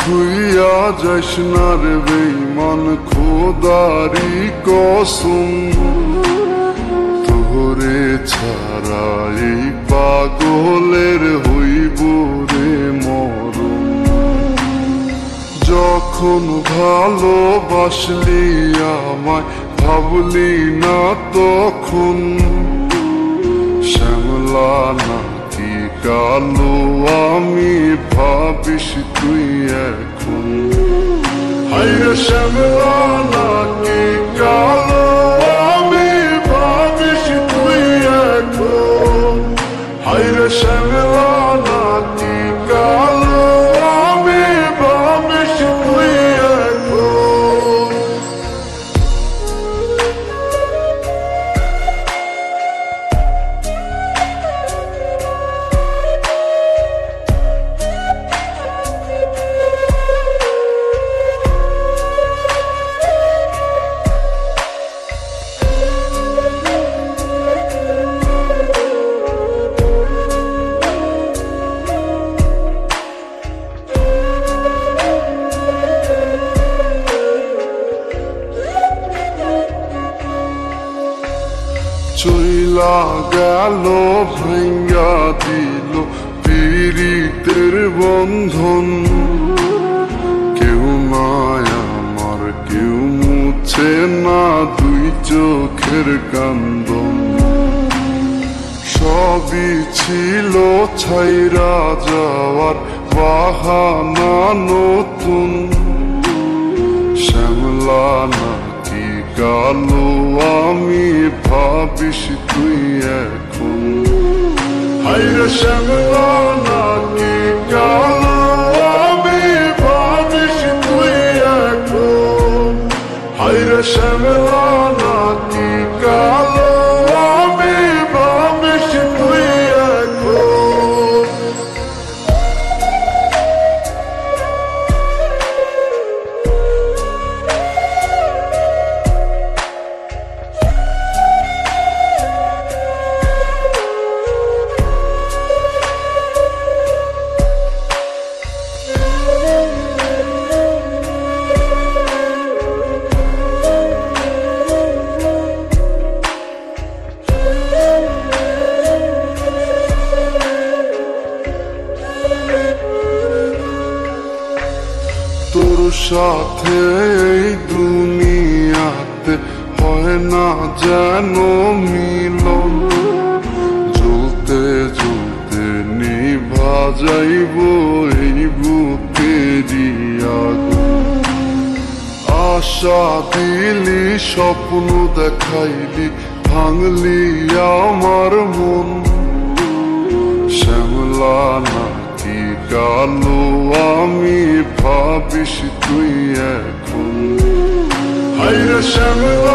থুইয়া যাইস না রে বেঈমান, খোদারি কসম তোরে ছাড়া এই পাগলের হইব রে মরণ। যখন ভালোবাসলি আমায় ভাবলি না তখন, শ্যামলা নাকি কালো আমি ভাবিস তুই এখন। হায়রে শ্যামলা নাকি কালো আমি ভাবিস তুই এখন। হায়রে শ্যামলা নাকি কালো আমি ভাবিস তুই এখন। চইলা গেল ভাঙ্গা দিল পীড়িতের বন্ধন, কেউ নাই আমার কেউ মুছে না দুই চোখের কান্দন। সবই ছিল ছাইরা যাওয়ার বাহানা নতুন, শ্যামলা নাকি কালো আমি ভাবিস তুই এখন। হায়রে শ্যামলা নাকি কালো আমি ভাবিস তুই এখন। হায়রে শ্যামলা নাকি কালো আমি ভাবিস তুই এখন। তোর সাথে এই দুনিয়াতে হয় না যেন মিলন, জ্বলতে জ্বলতে নিভা যাইব এই বুকেরই আগুন। আশা দিলি স্বপ্ন দেখাইলি ভাঙলি আমার মন, শ্যামলা নাকি কালো আমি ভাবিস তুই এখন। হায়রে শ্যামলা